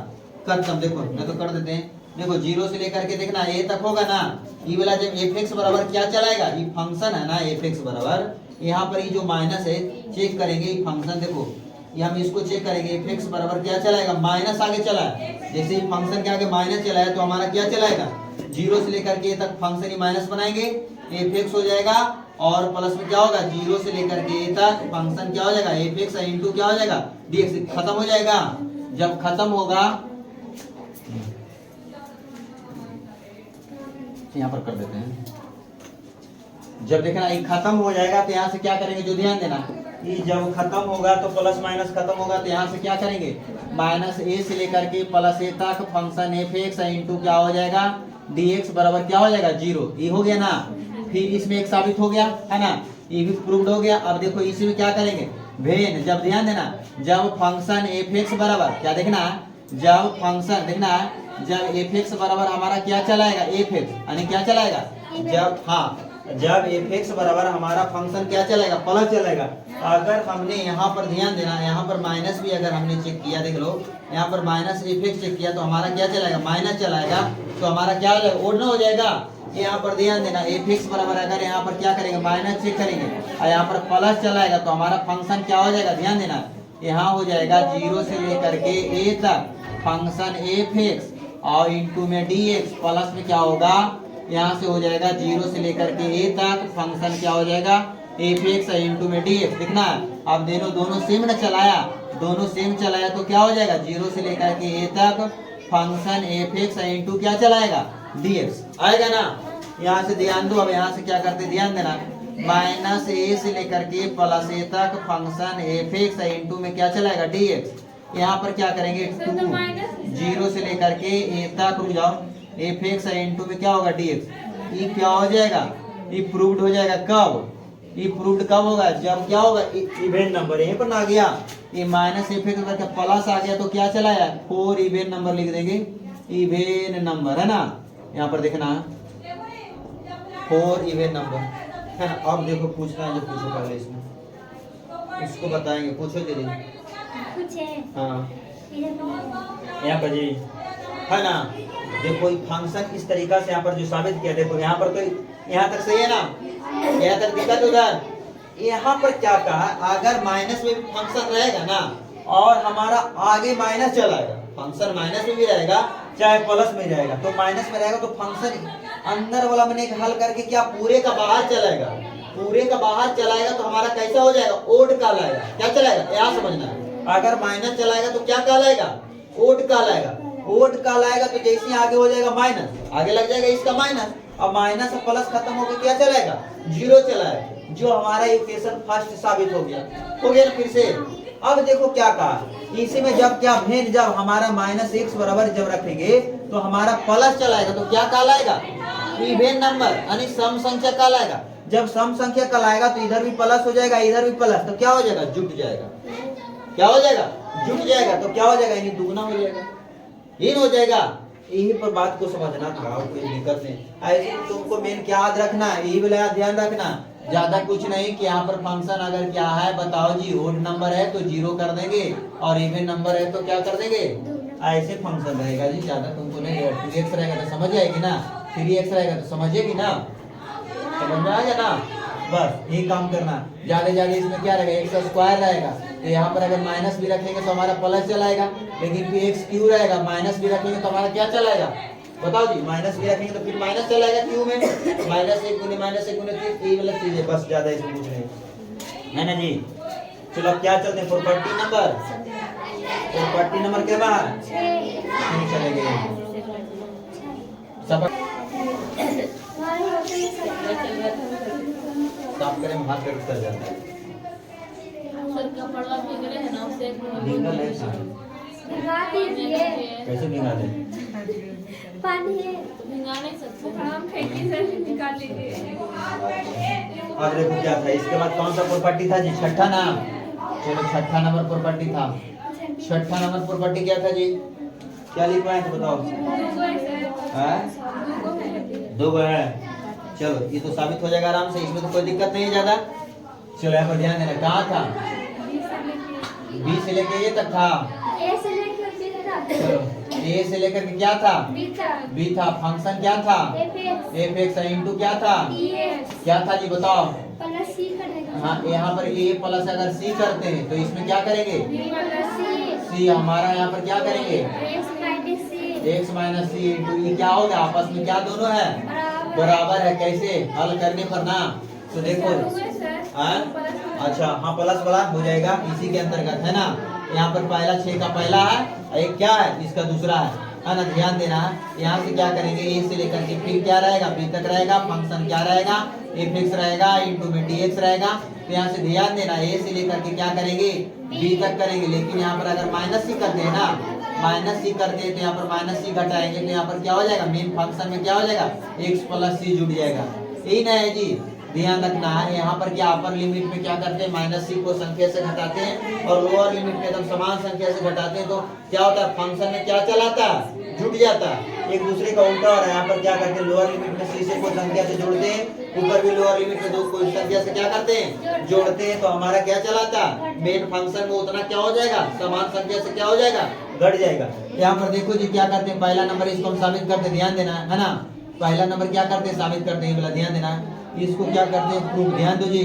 खत्म। देखो मैं तो कर देते हैं, देखो 0 से लेकर के देखना ए तक होगा ना। ये वाला जब एफ एक्स बराबर क्या चलाएगा, ये फंक्शन है ना एफ एक्स बराबर, यहाँ पर ये जो माइनस है चेक करेंगे, ये फंक्शन देखो ये हम इसको चेक करेंगे, एफ एक्स बराबर क्या चलाएगा, माइनस आगे चला है। जैसे ही फंक्शन के आगे माइनस चला है तो हमारा क्या चलाएगा, 0 से लेकर के तक फंक्शन ही माइनस बनाएंगे, एफ एक्स हो जाएगा, और प्लस में क्या होगा, 0 से लेकर के तक फंक्शन क्या हो जाएगा, एफ एक्स इंटू क्या हो जाएगा, डी एक्स, खत्म हो जाएगा। जब खत्म होगा, यहाँ पर कर देते हैं, जब देखना ये खत्म हो जाएगा तो यहाँ से क्या करेंगे, जो ध्यान देना, ये जब खत्म होगा तो प्लस माइनस खत्म होगा तो यहाँ से क्या करेंगे, माइनस ए से लेकर के प्लस ए तक फंक्शन एफ एक्स इंटू क्या हो जाएगा, डी एक्स बराबर क्या हो जाएगा, 0। ये हो गया ना, फिर इसमें एक साबित हो गया है ना, ये भी प्रूव्ड हो गया। अब देखो इसमें क्या करेंगे, वेन, जब ध्यान देना, जब फंक्शन एफ एक्स बराबर क्या देखना, जब फंक्शन देखना, जब एफ एक्स बराबर हमारा क्या चलाएगा, एफ एक्स यानी क्या चलाएगा, जब जब एफ एक्स बराबर हमारा फंक्शन क्या चलेगा, प्लस चलेगा। अगर हमने यहाँ पर ध्यान देना, यहाँ पर माइनस भी अगर हमने चेक किया, देख लो यहाँ पर माइनस एफ एक्स चेक किया तो हमारा क्या चलाएगा, माइनस चलाएगा, तो हमारा क्या हो जाएगा, ओड ना हो जाएगा। यहाँ पर ध्यान देना, एफ एक्स बराबर अगर यहाँ पर क्या करेंगे, माइनस चेक करेंगे और यहाँ पर प्लस चलाएगा तो हमारा फंक्शन क्या हो जाएगा, ध्यान देना, यहाँ हो जाएगा 0 से लेकर के ए तक फंक्शन एफ एक्स और इंटू में डी एक्स, प्लस में क्या होगा, यहाँ से हो जाएगा 0 से लेकर के ए तक फंक्शन क्या हो जाएगा, एफ एक्स इंटू में डी एक्स। देखना अब दोनों सेम न चलाया, दोनों सेम चलाया तो क्या हो जाएगा, 0 से लेकर के ए तक फंक्शन एफ एक्स इंटू क्या चलाएगा dx आएगा ना। यहाँ से ध्यान दो, अब यहाँ से क्या करते ध्यान देना, माइनस ए से लेकर के प्लस ए तक फंक्शन एफ एक्स इंटू में क्या चलाएगा dx। यहाँ पर क्या करेंगे 2 0 से लेकर के ए तक, रुक जाओ, एफ एक्स इंटू में क्या होगा dx। ये क्या हो जाएगा, ये प्रूव्ड हो जाएगा कब, ये प्रूव्ड कब होगा जब क्या होगा इवेन नंबर यहीं पर ना आ गया, ये माइनस एफ एक्स करके प्लस आ गया तो क्या चलाया 4 इवेन नंबर लिख देंगे, इवेन नंबर है ना। यहाँ पर देखना 4 इवेन नंबर है ना। अब देखो पूछना है जो पूछो पहले इसमें, इसको बताएंगे, पूछो दीदी। हाँ यहाँ पर जी है ना, देखो फंक्शन इस तरीका से यहाँ पर जो साबित किया, देखो यहाँ पर तो यहाँ तक सही है ना, यहाँ तक दिक्कत उधर। यहाँ पर क्या कहा, अगर माइनस में भी फंक्शन रहेगा ना और हमारा आगे माइनस चलाएगा, फंक्शन माइनस में भी रहेगा चाहे प्लस में रहेगा, तो माइनस में रहेगा तो फंक्शन अंदर वाला मैंने हल करके क्या पूरे का बाहर चलाएगा, पूरे का बाहर चलाएगा तो हमारा कैसा हो जाएगा ओड कहलाएगा, क्या चलाएगा यहाँ समझना है। अगर माइनस चलाएगा तो क्या कहलाएगा ओड कहलाएगा, ओड कहलाएगा तो जैसे ही आगे हो जाएगा माइनस, आगे लग जाएगा इसका माइनस, अब माइनस और प्लस खत्म होकर क्या चलाएगा जीरो चलाएगा, जो हमारा इक्वेशन फर्स्ट साबित हो गया ना फिर से। अब देखो क्या कहा, इसी में जब क्या भेद, जब हमारा माइनस एक्स बराबर जब रखेंगे तो हमारा प्लस चलाएगा तो क्या कहलाएगा इवेन नंबर यानी सम संख्या कहलाएगा। जब सम संख्या कहलाएगा तो इधर भी प्लस हो जाएगा इधर भी प्लस, तो क्या हो जाएगा जुट जाएगा, क्या हो जाएगा जुट जाएगा, तो क्या हो जाएगा यानी दुगना हो जाएगा, इन हो जाएगा। यही पर बात को समझना था, कोई दिक्कत नहीं। ऐसे तुमको मेन क्या याद रखना है, यही वाला ध्यान रखना, ज्यादा कुछ नहीं कि यहाँ पर फंक्शन अगर क्या है बताओ जी, ओड नंबर है तो जीरो कर देंगे और इवन नंबर है तो क्या कर देंगे, ऐसे फंक्शन रहेगा जी, ज्यादा तुमको नहीं। 2x रहेगा तो समझ आएगी ना, 3x रहेगा तो समझेगी ना, समझ में आ गया ना। बस यही काम करना, ज्यादा इसमें क्या रहेगा एक्स स्क्वायर रहेगा, तो यहाँ पर अगर माइनस भी रखेंगे तो हमारा प्लस चलाएगा, लेकिन फिर एक्स क्यू रहेगा, माइनस भी रखेंगे तो हमारा क्या चलाएगा बताओ जी, माइनस भी रखेंगे तो फिर माइनस चलाएगा क्यू में, -1 गुने -1 3 ये वाला चीज है, बस ज्यादा इसमें कुछ नहीं है ना जी। चलो अब क्या चलते हैं प्रॉपर्टी नंबर के बाद चले गए सब साफ करें हाथ दर्द कर जाता है, निकल है कैसे भिंगा दे, पानी भिंगा नहीं सकते हम, फेंकी से निकाल लीजिए। अब देखो क्या था, इसके बाद कौन सा प्रॉपर्टी था जी, छठा नाम। चलो छठा नंबर प्रॉपर्टी था, छठा नंबर प्रॉपर्टी क्या था जी, क्या लिखवा है तो बताओ। दो है, चलो ये तो साबित हो जाएगा आराम से, इसमें तो कोई दिक्कत नहीं है ज्यादा। चलो यहाँ पर ध्यान देना, कहाँ था बी से लेके ये तक था, चलो ए से लेकर के क्या था बी था, फंक्शन क्या था एफ एक्स इंटू क्या था क्या था जी बताओ। हाँ यहाँ पर ए प्लस अगर सी करते हैं तो इसमें क्या करेंगे सी, हमारा यहाँ पर क्या करेंगे एक्स माइनस सी इंटू ये क्या होगा आपस में क्या दोनों है बराबर है, कैसे हल करने पर ना, तो देखो अच्छा हाँ प्लस वाला हो जाएगा इसी के अंतर्गत है ना। यहाँ पर पहला 6 का पहला है, एक क्या है इसका दूसरा है ना, ध्यान देना। यहाँ से क्या करेंगे ए से लेकर के फिर क्या रहेगा बी तक रहेगा, फंक्शन क्या रहेगा एफ एक्स रहेगा इंटू में डी एक्स रहेगा। तो यहाँ से ध्यान देना ए से लेकर के क्या करेंगे बी तक करेंगे, लेकिन यहाँ पर अगर माइनस सी करते हैं ना, माइनस सी करते हैं तो यहाँ पर माइनस सी घटाएंगे तो यहाँ पर क्या हो जाएगा मेन फंक्शन में क्या हो जाएगा एक्स प्लस सी जुड़ जाएगा, यही ना है जी। ध्यान रखना है यहाँ पर क्या अपर लिमिट में क्या करते हैं माइनस सी को संख्या से घटाते हैं और लोअर लिमिट में एकदम समान संख्या से घटाते हैं, तो क्या होता है फंक्शन में क्या चलाता है जुट जाता है, एक दूसरे का उल्टा हो रहा है। यहाँ पर क्या करते हैं लोअर लिमिट में सी से कोई संख्या से जोड़ते हैं, ऊपर भी लोअर लिमिट में दो कोई संख्या से क्या करते हैं जोड़ते हैं, तो हमारा क्या चलाता है मेन फंक्शन में उतना क्या हो जाएगा समान संख्या से क्या हो जाएगा घट जाएगा। यहाँ पर देखो जी क्या करते हैं पहला नंबर इसको हम साबित करते हैं, ध्यान देना है ना, पहला नंबर क्या करते हैं साबित करते हैं, ध्यान देना इसको क्या करते हैं प्रूफ, ध्यान दो जी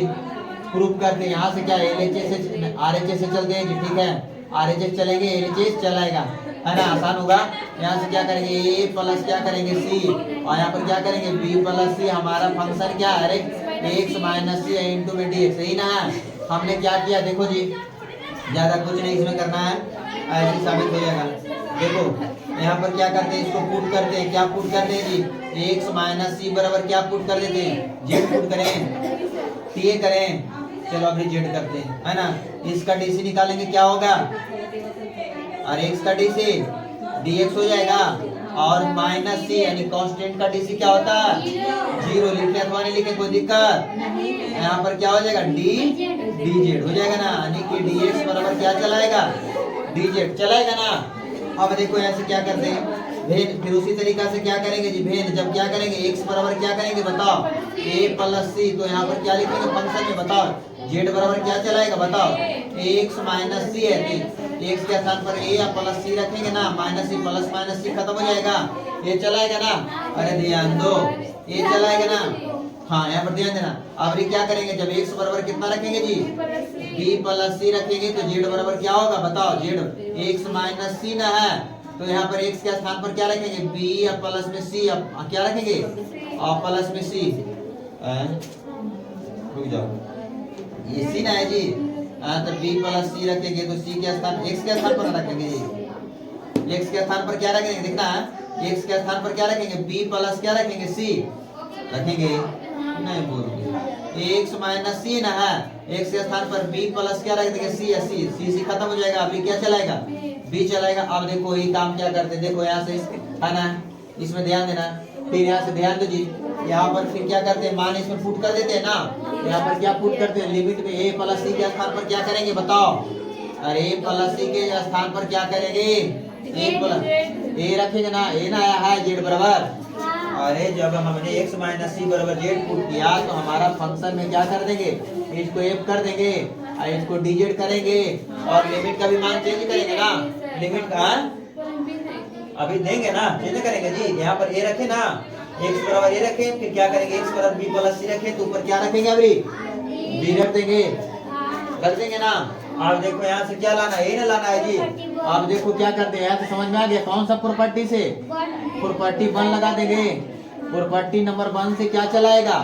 प्रूफ करते हैं। यहाँ से क्या LHS से RHS से चलते हैं जी, ठीक है RHS चलेंगे LHS चलाएगा है ना, आसान होगा। यहाँ से क्या करेंगे A प्लस क्या करेंगे C और यहाँ पर क्या करेंगे B प्लस C, हमारा फंक्शन क्या है x माइनस सी इंटू में डी एक्स, यही ना है। हमने क्या किया देखो जी ज्यादा कुछ नहीं इसमें करना है, ऐसे साबित हो जाएगा। देखो यहाँ पर क्या करते हैं, इसको पुट करते हैं। क्या पुट करते हैं जी, एक्स माइनस सी बराबर क्या पुट कर देते हैं, जेड पुट करें, टी करें। चलो अभी जेड करते हैं, है ना। इसका डीसी निकालेंगे, क्या होगा, और एक्स का डीसी डीएक्स हो जाएगा, और माइनस सी यानी कांस्टेंट का डीसी क्या होता है, जीरो। लिखे अथवा नहीं लिखे कोई दिक्कत, यहाँ पर क्या हो जाएगा, डी डीजेड हो जाएगा ना, यानी कि डीएक्स बराबर क्या चलाएगा, डीजेड चलाएगा ना। अब देखो यहाँ से क्या करते हैं, भेन। फिर उसी तरीका से क्या करेंगे जी, भेन। जब क्या करेंगे, एक्स बराबर क्या करेंगे बताओ, ए प्लस सी। तो यहाँ पर क्या लिखेंगे फंक्शन में, बताओ जेड बराबर क्या चलाएगा, बताओ एक्स माइनस सी है। एक्स के स्थान पर ए या प्लस सी रखेंगे ना, माइनस सी प्लस माइनस सी खत्म हो जाएगा, ये चलाएगा ना। अरे ध्यान दो, ये चलाएगा ना। हाँ यहाँ पर ध्यान देना। अब ये क्या करेंगे, जब एक्स बराबर कितना रखेंगे जी, बी प्लस सी रखेंगे, तो जेड बराबर क्या होगा बताओ, जेड एक्स माइनस सी ना है। तो यहाँ पर एक्स के स्थान पर क्या रखेंगे, बी या प्लस में सी, क्या रखेंगे, और प्लस में सी। रुक जाओ, ये सी ना है जी, तो बी प्लस सी रखेंगे, तो सी के स्थान, एक्स के स्थान पर रखेंगे जी। एक्स के स्थान पर क्या रखेंगे, देखना है, एक्स के स्थान पर क्या रखेंगे, बी प्लस क्या रखेंगे, सी रखेंगे। नहीं बोलोगे, एक्स माइनस सी ना है, एक्स के स्थान पर बी प्लस क्या रख देंगे, सी या सी। सी खत्म हो जाएगा, अभी क्या चलाएगा, बी चलाएगा। अब देखो ये काम क्या करते हैं, देखो यहाँ से है ना, इसमें ध्यान देना। फिर यहाँ से ध्यान दो जी, यहाँ पर फिर क्या करते हैं, मान इसमें पुट कर देते हैं ना। यहाँ पर क्या पुट करते हैं, लिमिट में ए प्लस सी के स्थान पर क्या करेंगे बताओ, अरे ए प्लस सी के स्थान पर क्या करेंगे, ए प्लस ए रखेंगे ना, ए ना आया है जेड बराबर। अरे जब हमने x माइनस सी बराबर जेड पुट किया, तो हमारा फंक्शन में क्या कर देंगे, इसको f कर देंगे और इसको dz करेंगे, और लिमिट का भी मान चेंज करेंगे ना। लिमिट का अभी देंगे ना, चेंज करेंगे जी। यहाँ पर a रखे ना, x बराबर a रखे, फिर क्या करेंगे, x बराबर b प्लस c रखे, तो ऊपर क्या रखेंगे, अभी b रख देंगे, रख देंगे ना। अब देखो यहाँ से क्या लाना है, ये ना लाना है जी। अब देखो क्या करते हैं, यहाँ से समझ में आ गया, कौन सा प्रॉपर्टी से, प्रॉपर्टी 1 लगा देंगे। प्रॉपर्टी नंबर 1 से क्या चलाएगा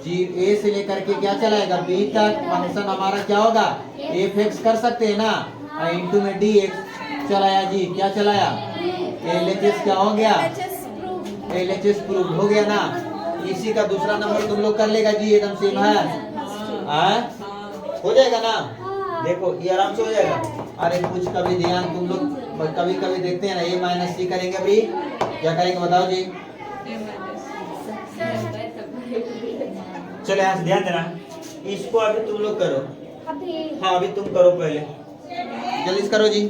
जी, ए से लेकर के क्या चलाएगा, बी तक फंक्शन हमारा क्या होगा, एफ एक्स कर सकते हैं ना, इंटू में डी एक्स चलाया जी। क्या चलाया, एलएचएस क्या हो गया, एलएचएस प्रूव हो गया ना। इसी का दूसरा नंबर तुम लोग कर लेगा जी, एकदम सेम है, हो जाएगा ना। देखो ये आराम से हो जाएगा। अरे कुछ कभी ध्यान तुम लोग कभी कभी देखते हैं ना, ए माइनस सी करेंगे, अभी क्या करेंगे बताओ जी। चलो यहाँ से ध्यान देना, इसको अभी तुम लोग करो। हाँ अभी तुम करो, पहले जल्दी से करो जी।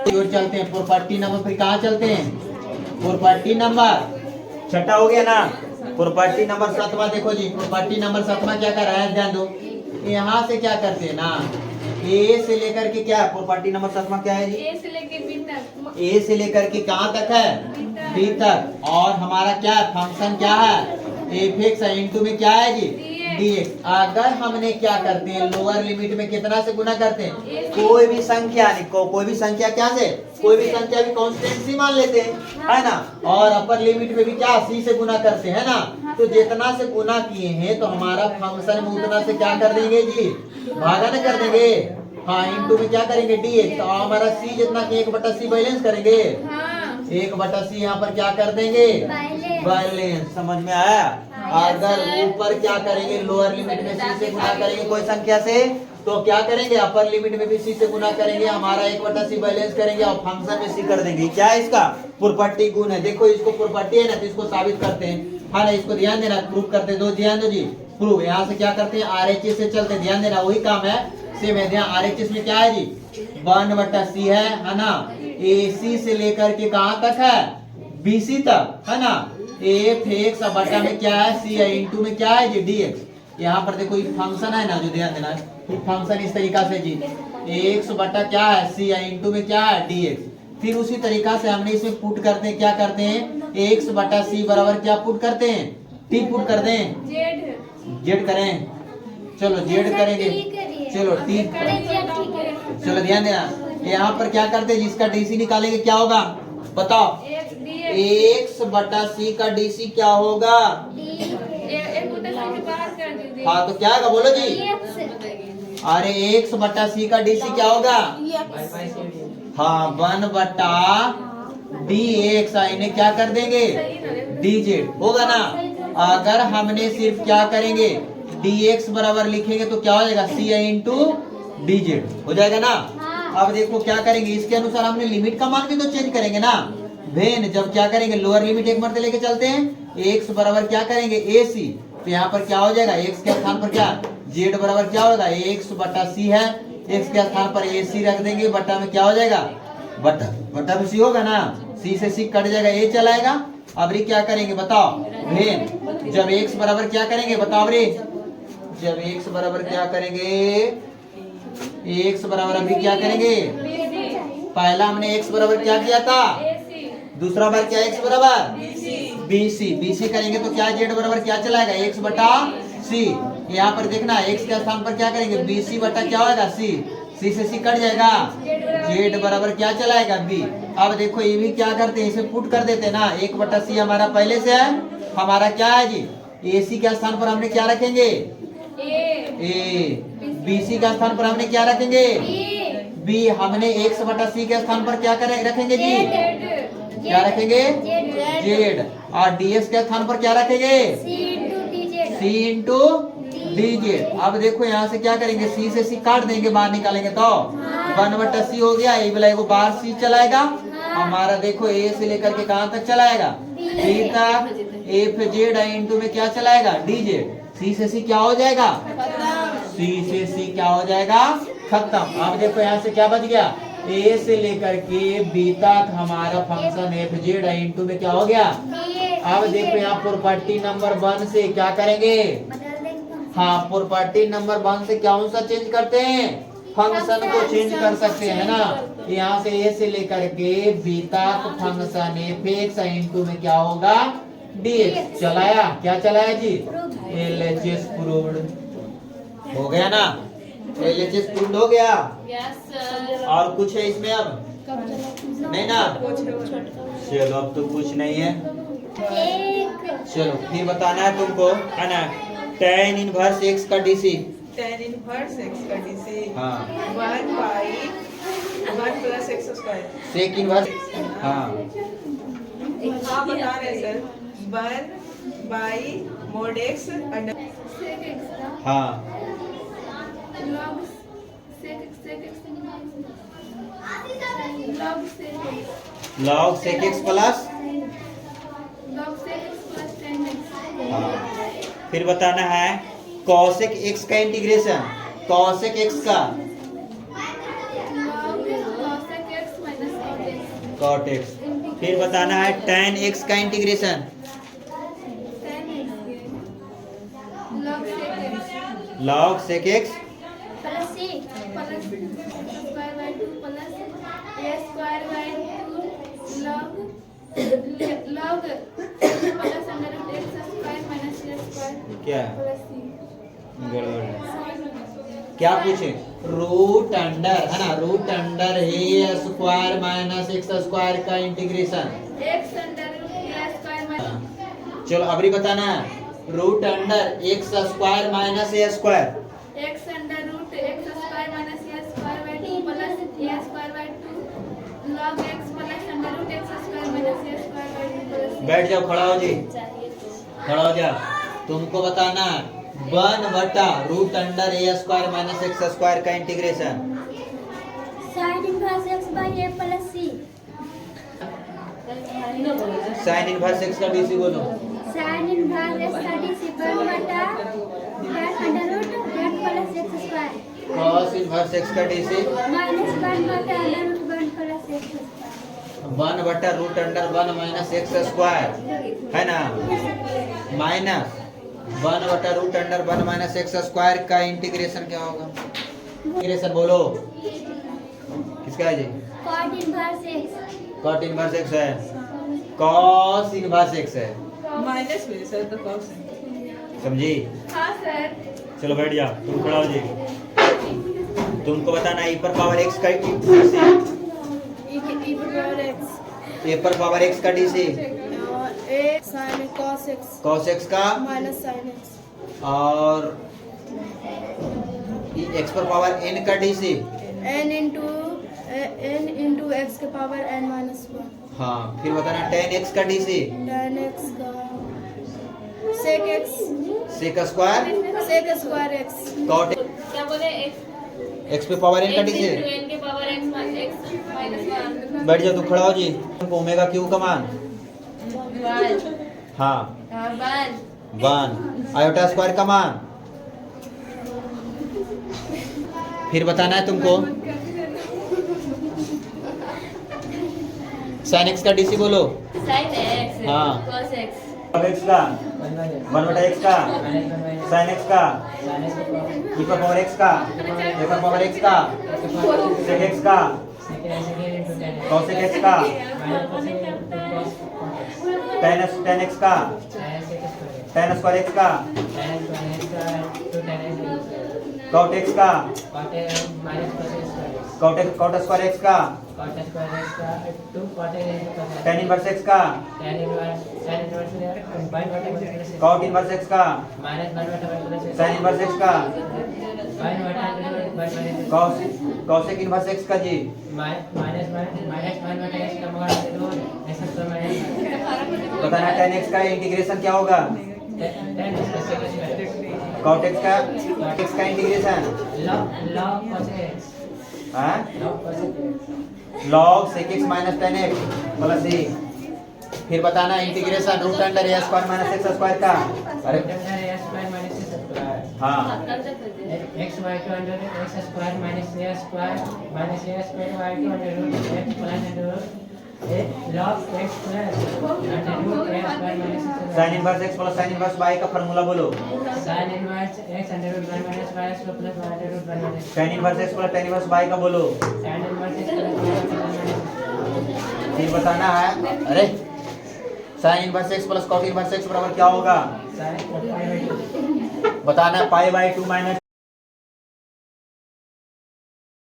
और चलते हैं प्रॉपर्टी नंबर, फिर कहाँ चलते हैं, प्रॉपर्टी नंबर छठा हो गया ना। प्रॉपर्टी नंबर 7वां देखो जी, प्रॉपर्टी नंबर 7वां क्या कर रहा है, ध्यान दो। यहाँ से क्या करते हैं ना, ए से लेकर के क्या, प्रॉपर्टी नंबर 7वां क्या है जी, ए से लेके बी तक, ए से लेकर के कहाँ तक है, बी तक। और हमारा क्या है, फंक्शन क्या है, एफ एक्स इंटू में क्या है जी, डी एक्स। अगर हमने क्या करते हैं, लोअर लिमिट में कितना से गुना करते हैं, कोई भी संख्या कोई भी संख्या क्या से, कोई भी संख्या भी कांस्टेंट सी मान लेते हैं, है ना। और अपर लिमिट में भी क्या, सी से गुना करते हैं ना। तो जितना से गुना किए हैं, तो हमारा फंक्शन में उतना से क्या कर देंगे जी, भागा न कर देंगे। हाँ इंटू में क्या करेंगे, डी एक्स। तो हमारा सी जितना कि 1/c बैलेंस करेंगे, 1/c यहाँ पर क्या कर देंगे, बैलेंस। समझ में आया। अगर ऊपर क्या करेंगे, लोअर लिमिट में सी से गुना करेंगे कोई संख्या से, तो क्या करेंगे, अपर लिमिट में भी सी से गुना करेंगे, हमारा 1/c बैलेंस करेंगे, और फंक्शन में सी कर देंगे। क्या है इसका, प्रॉपर्टी गुण है। देखो इसको प्रॉपर्टी है ना, तो इसको साबित करते हैं, है ना। इसको ध्यान देना, प्रूफ करते दो, ध्यान दो जी। प्रूफ यहाँ से क्या करते हैं, RHS से चलते, ध्यान देना, वही काम है सेम है। ध्यान, RHS में क्या है जी, 1/c है ना। AC से लेकर के कहाँ तक है, BC तक, है ना। एफ एक्स बटा में क्या है, सी है, इंटू में क्या है जी, डी एक्स। यहाँ पर देखो ये फंक्शन है ना, जो ध्यान देना है, ये फंक्शन इस तरीका से जी, एक्स बटा क्या है, सी है, इंटू में क्या है, डी एक्स। फिर उसी तरीका से हमने इसमें पुट करते हैं, क्या करते हैं, एक्स बटा सी बराबर क्या पुट करते हैं, टी पुट कर दें, जेड करें। चलो जेड करेंगे, चलो टी, चलो ध्यान देना। यहाँ पर क्या करते हैं, जिसका डीसी निकालेंगे क्या होगा बताओ, एक्स बटा सी का डीसी क्या होगा, हाँ तो क्या होगा बोलो जी। अरे एक्स बटा सी का डीसी क्या होगा, हाँ 1/d x, इन्हें क्या कर देंगे dz, होगा ना। अगर हमने सिर्फ क्या करेंगे dx बराबर लिखेंगे तो क्या हो जाएगा c इंटू dz हो जाएगा ना। अब देखो क्या करेंगे, इसके अनुसार हमने लिमिट का मान भी तो चेंज करेंगे ना। वेन जब क्या करेंगे लोअर लिमिट एक मरते लेके चलते हैं, x बराबर क्या करेंगे ac, तो यहाँ पर क्या हो जाएगा x के स्थान पर क्या z बराबर क्या होगा x बटा c है, x के स्थान पर ac रख देंगे, बटा में क्या हो जाएगा बटा में c होगा ना, c से c कट जाएगा, a चलाएगा। अब रे क्या करेंगे बताओ, वेन जब x बराबर क्या करेंगे बताओ रे, जब x बराबर क्या करेंगे, x बराबर अभी क्या करेंगे, पहला हमने x बराबर क्या किया था, दूसरा बार क्या x बराबर bc करेंगे तो क्या z बराबर क्या चलाएगा x बटा c। यहाँ पर देखना x के स्थान पर क्या करेंगे bc बटा क्या होगा c से c कट जाएगा, z बराबर क्या चलाएगा b। अब देखो ये भी क्या करते हैं, इसे पुट कर देते हैं ना, 1/c हमारा पहले से है, हमारा क्या है जी ac के स्थान पर हमने क्या रखेंगे a, bc का स्थान पर हमने क्या रखेंगे b, हमने x/c के स्थान पर क्या करें रखेंगे जी, क्या रखेंगे z, और ds के स्थान पर क्या रखेंगे c इंटू dz। अब देखो यहाँ से क्या करेंगे, c से c काट देंगे, बाहर निकालेंगे तो 1/c हो गया, ये वाला बाहर c चलाएगा, हमारा देखो a से लेकर के कहाँ तक चलाएगा b तक, f z इंटू में क्या चलाएगा dz, c से c क्या हो जाएगा, c से c क्या हो जाएगा खत्म। अब देखो यहाँ से क्या बच गया, a से लेकर के b तक हमारा फंक्शन f z इंटू में क्या हो गया। अब देखो यहाँ प्रॉपर्टी नंबर 1 से क्या करेंगे, हाँ प्रॉपर्टी नंबर 1 से क्या सा चेंज करते हैं, फंक्शन को चेंज कर सकते हैं ना। यहाँ से a से लेकर के b तक फंक्शन f(x) इंटू में क्या होगा dx, चलाया क्या चलाया जी, LHS प्रूव्ड हो गया ना, LHS प्रूव्ड हो गया। और कुछ है इसमें अब नहीं ना, चलो अब तो कुछ नहीं है, चलो फिर बताना है तुमको है ना, tan इनवर्स x का dc, tan इनवर्स x का dc हाँ 1 plus x square, sec inverse हाँ हाँ बता रहे sir, 1 by mode x under हाँ log sec x प्लस हाँ। फिर बताना है cosec x का इंटीग्रेशन, cosec x का cot x। फिर बताना है tan x का इंटीग्रेशन, log sec x क्या गड़बड़ है, क्या पूछे, रूट अंडर है ना, root under a square minus x square का इंटीग्रेशन, चलो अभी बताना है root under x square minus a square, बैठ जाओ, खड़ा हो जी, खड़ा हो जा। तुमको बताना 1/√अंडर ए स्क्वायर माइनस एक्स स्क्वायर का integration, sin inverse x by a plus c, sine inverse x का डीसी बोलो, sin inverse x का dc 1/√1 plus x square cos inverse x का DC minus 1/√1 plus x square 1/√1 minus x square है ना, माइनस 1/√1 माइनस एक्स स्क्वायर का इंटीग्रेशन क्या होगा, इंटीग्रेशन बोलो किसका है जी, cot inverse x, cot inverse x है, cos इनवर्स एक्स है, माइनस में सर तो cos है, समझी। हाँ सर, चलो बैठ जाओ, तुम खड़ा हो जाइए। तुमको बताना e पर पावर x का डीसी, ए पर पावर x का डीसी, cos x का minus sin x, और x पर पावर n का DC, n into n into x के पावर n माइनस 1 हाँ फिर बताना tan x का डीसी tan x का sec x sec square x cot क्या बोले x पे पावर n का डीसी n के पावर x माइनस 1 बैठ जाओ, तू खड़ा हो जी। ओमेगा क्यू का मान हाँ 1 आयोटा स्क्वायर का मान फिर बताना है तुमको sin x का डीसी बोलो sin x हाँ। cos x x का 1/x का sin x का e पर पावर x का a पर पावर x का sec x का cos x का tan x का tan स्क्वायर x का cot x का cot स्क्वायर x का tan इनवर्स x का cot इनवर्स x का sin इनवर्स x का cosec इनवर्स x का जी बताना tan x का इंटीग्रेशन क्या होगा cot x का इंटीग्रेशन हाँ log sec x minus tan x plus e फिर बताना integration root under a square minus x square का अरे हाँ x y to under root x square minus a square y to under root x plus under root a log x plus under root a square minus sin inverse x plus sin inverse y का फार्मूला बोलो sin inverse x under root 1 minus y square plus y under root 1 minus tan inverse x plus tan inverse y का बोलो tan inverse x plus y plus 1 minus फिर बताना है अरे sin inverse x plus cot inverse x बराबर क्या होगा sin pi by 2 बताना पाई बाई 2 माइनस